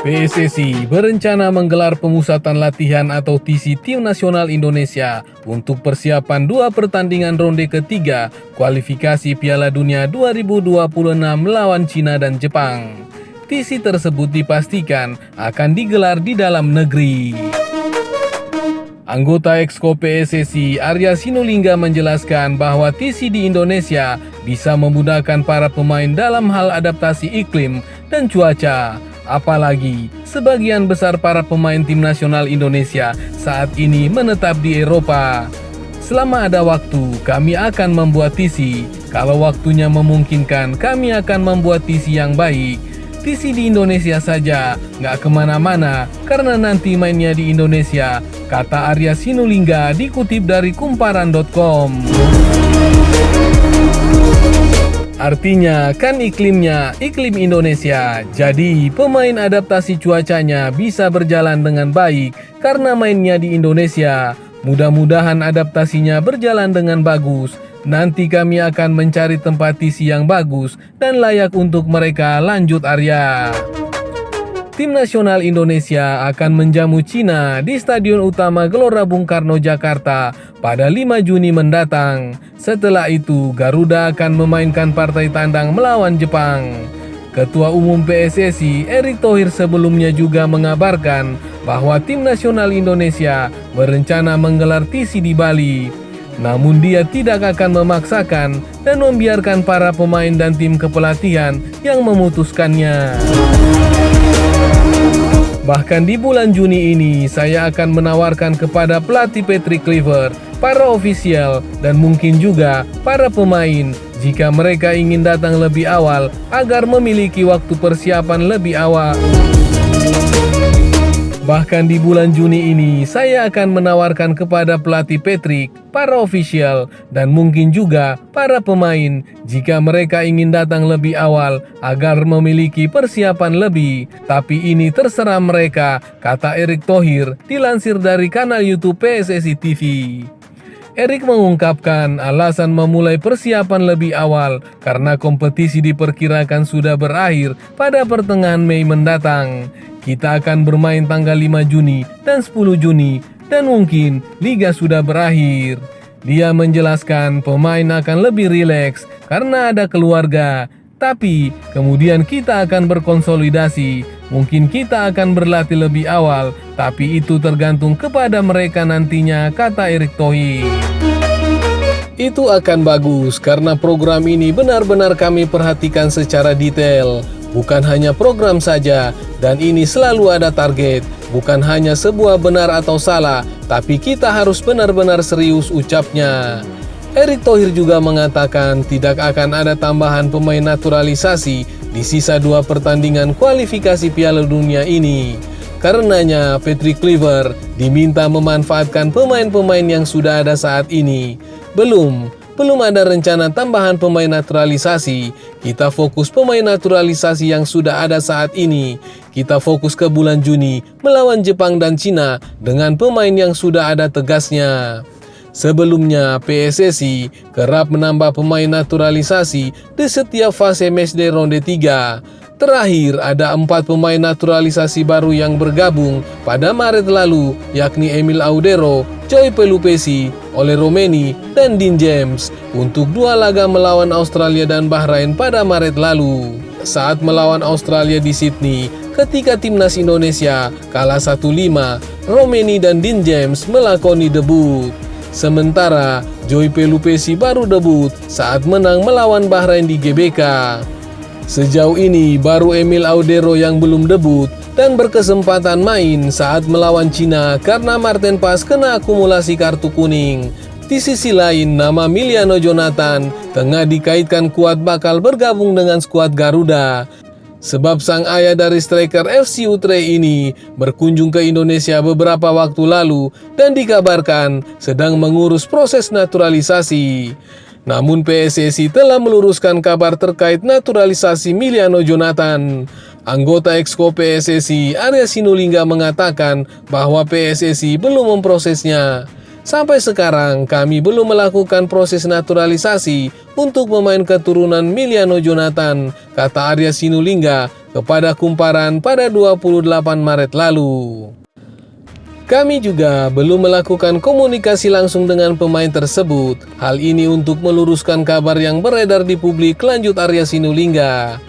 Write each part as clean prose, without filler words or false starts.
PSSI berencana menggelar pemusatan latihan atau TC Tim Nasional Indonesia untuk persiapan 2 pertandingan ronde ketiga kualifikasi Piala Dunia 2026 melawan Cina dan Jepang. TC tersebut dipastikan akan digelar di dalam negeri. Anggota Exco PSSI Arya Sinulinga menjelaskan bahwa TC di Indonesia bisa memudahkan para pemain dalam hal adaptasi iklim dan cuaca. Apalagi sebagian besar para pemain tim nasional Indonesia saat ini menetap di Eropa. Selama ada waktu, kami akan membuat TC. Kalau waktunya memungkinkan, kami akan membuat TC yang baik. TC di Indonesia saja, nggak kemana-mana, karena nanti mainnya di Indonesia, kata Arya Sinulinga dikutip dari kumparan.com. Artinya kan iklimnya iklim Indonesia, jadi pemain adaptasi cuacanya bisa berjalan dengan baik karena mainnya di Indonesia. Mudah-mudahan adaptasinya berjalan dengan bagus. Nanti kami akan mencari tempat TC yang bagus dan layak untuk mereka, lanjut Arya. Tim nasional Indonesia akan menjamu Cina di Stadion Utama Gelora Bung Karno, Jakarta pada 5 Juni mendatang. Setelah itu, Garuda akan memainkan partai tandang melawan Jepang. Ketua Umum PSSI Erick Thohir sebelumnya juga mengabarkan bahwa tim nasional Indonesia berencana menggelar TC di Bali. Namun dia tidak akan memaksakan dan membiarkan para pemain dan tim kepelatihan yang memutuskannya. Bahkan di bulan Juni ini, saya akan menawarkan kepada pelatih Patrick Kluivert, para ofisial, dan mungkin juga para pemain jika mereka ingin datang lebih awal agar memiliki waktu persiapan lebih awal. Bahkan di bulan Juni ini, saya akan menawarkan kepada pelatih Patrick, para ofisial, dan mungkin juga para pemain jika mereka ingin datang lebih awal agar memiliki persiapan lebih. Tapi ini terserah mereka, kata Erick Thohir, dilansir dari kanal YouTube PSSI TV. Erick mengungkapkan alasan memulai persiapan lebih awal karena kompetisi diperkirakan sudah berakhir pada pertengahan Mei mendatang. Kita akan bermain tanggal 5 Juni dan 10 Juni dan mungkin liga sudah berakhir. Dia menjelaskan pemain akan lebih rileks karena ada keluarga. Tapi kemudian kita akan berkonsolidasi. Mungkin kita akan berlatih lebih awal, tapi itu tergantung kepada mereka nantinya, kata Erick Thohir. Itu akan bagus karena program ini benar-benar kami perhatikan secara detail. Bukan hanya program saja, dan ini selalu ada target. Bukan hanya sebuah benar atau salah, tapi kita harus benar-benar serius, ucapnya. Erick Thohir juga mengatakan tidak akan ada tambahan pemain naturalisasi di sisa 2 pertandingan kualifikasi Piala Dunia ini. Karenanya, Patrick Kluivert diminta memanfaatkan pemain-pemain yang sudah ada saat ini. Belum ada rencana tambahan pemain naturalisasi. Kita fokus pemain naturalisasi yang sudah ada saat ini. Kita fokus ke bulan Juni melawan Jepang dan Cina dengan pemain yang sudah ada, tegasnya. Sebelumnya, PSSI kerap menambah pemain naturalisasi di setiap fase matchday ronde 3. Terakhir, ada 4 pemain naturalisasi baru yang bergabung pada Maret lalu, yakni Emil Audero, Joy Pelupesi, Ole Romeni, dan Dean James untuk 2 laga melawan Australia dan Bahrain pada Maret lalu. Saat melawan Australia di Sydney, ketika timnas Indonesia kalah 1-5, Romeni dan Dean James melakoni debut. Sementara Joy Pelupesi baru debut saat menang melawan Bahrain di GBK. Sejauh ini baru Emil Audero yang belum debut dan berkesempatan main saat melawan Cina karena Marten Pas kena akumulasi kartu kuning. Di sisi lain, nama Miliano Jonathan tengah dikaitkan kuat bakal bergabung dengan skuad Garuda. Sebab sang ayah dari striker FC Utrecht ini berkunjung ke Indonesia beberapa waktu lalu dan dikabarkan sedang mengurus proses naturalisasi. Namun PSSI telah meluruskan kabar terkait naturalisasi Miliano Jonathan. Anggota Exco PSSI Arya Sinulinga mengatakan bahwa PSSI belum memprosesnya. Sampai sekarang kami belum melakukan proses naturalisasi untuk pemain keturunan Miliano Jonathan, kata Arya Sinulinga kepada Kumparan pada 28 Maret lalu. Kami juga belum melakukan komunikasi langsung dengan pemain tersebut. Hal ini untuk meluruskan kabar yang beredar di publik, lanjut Arya Sinulinga.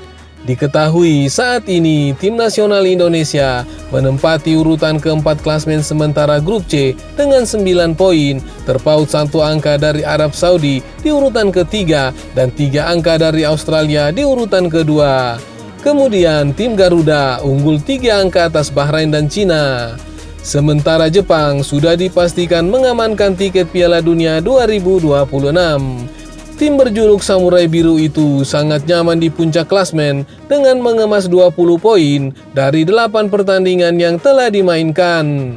Diketahui saat ini tim nasional Indonesia menempati urutan keempat klasmen sementara grup C dengan 9 poin, terpaut 1 angka dari Arab Saudi di urutan ketiga dan 3 angka dari Australia di urutan kedua. Kemudian tim Garuda unggul 3 angka atas Bahrain dan Cina. Sementara Jepang sudah dipastikan mengamankan tiket Piala Dunia 2026. Tim berjuluk Samurai Biru itu sangat nyaman di puncak klasmen dengan mengemas 20 poin dari 8 pertandingan yang telah dimainkan.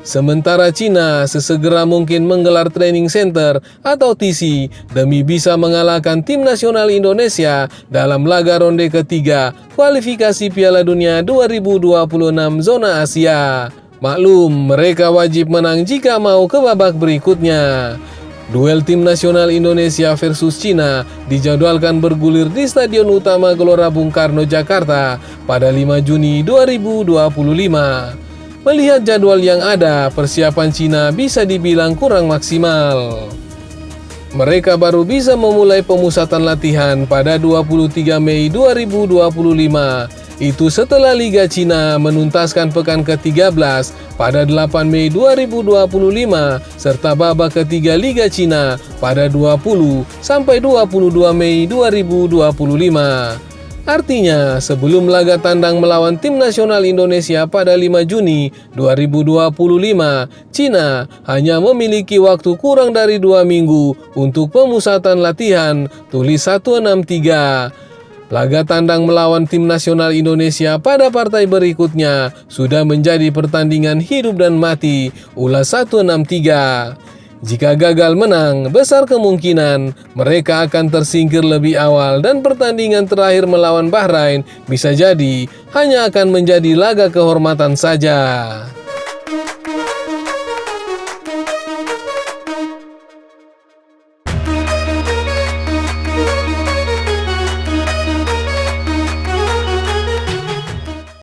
Sementara Cina sesegera mungkin menggelar training center atau TC demi bisa mengalahkan tim nasional Indonesia dalam laga ronde ketiga kualifikasi Piala Dunia 2026 zona Asia. Maklum, mereka wajib menang jika mau ke babak berikutnya. Duel tim nasional Indonesia versus Cina dijadwalkan bergulir di Stadion Utama Gelora Bung Karno, Jakarta pada 5 Juni 2025. Melihat jadwal yang ada, persiapan Cina bisa dibilang kurang maksimal. Mereka baru bisa memulai pemusatan latihan pada 23 Mei 2025. Itu setelah Liga Cina menuntaskan pekan ke-13 pada 8 Mei 2025 serta babak ketiga Liga Cina pada 20 sampai 22 Mei 2025. Artinya, sebelum laga tandang melawan tim nasional Indonesia pada 5 Juni 2025, Cina hanya memiliki waktu kurang dari 2 minggu untuk pemusatan latihan, tulis 163. Laga tandang melawan tim nasional Indonesia pada partai berikutnya sudah menjadi pertandingan hidup dan mati, ulas 163. Jika gagal menang, besar kemungkinan mereka akan tersingkir lebih awal dan pertandingan terakhir melawan Bahrain bisa jadi hanya akan menjadi laga kehormatan saja.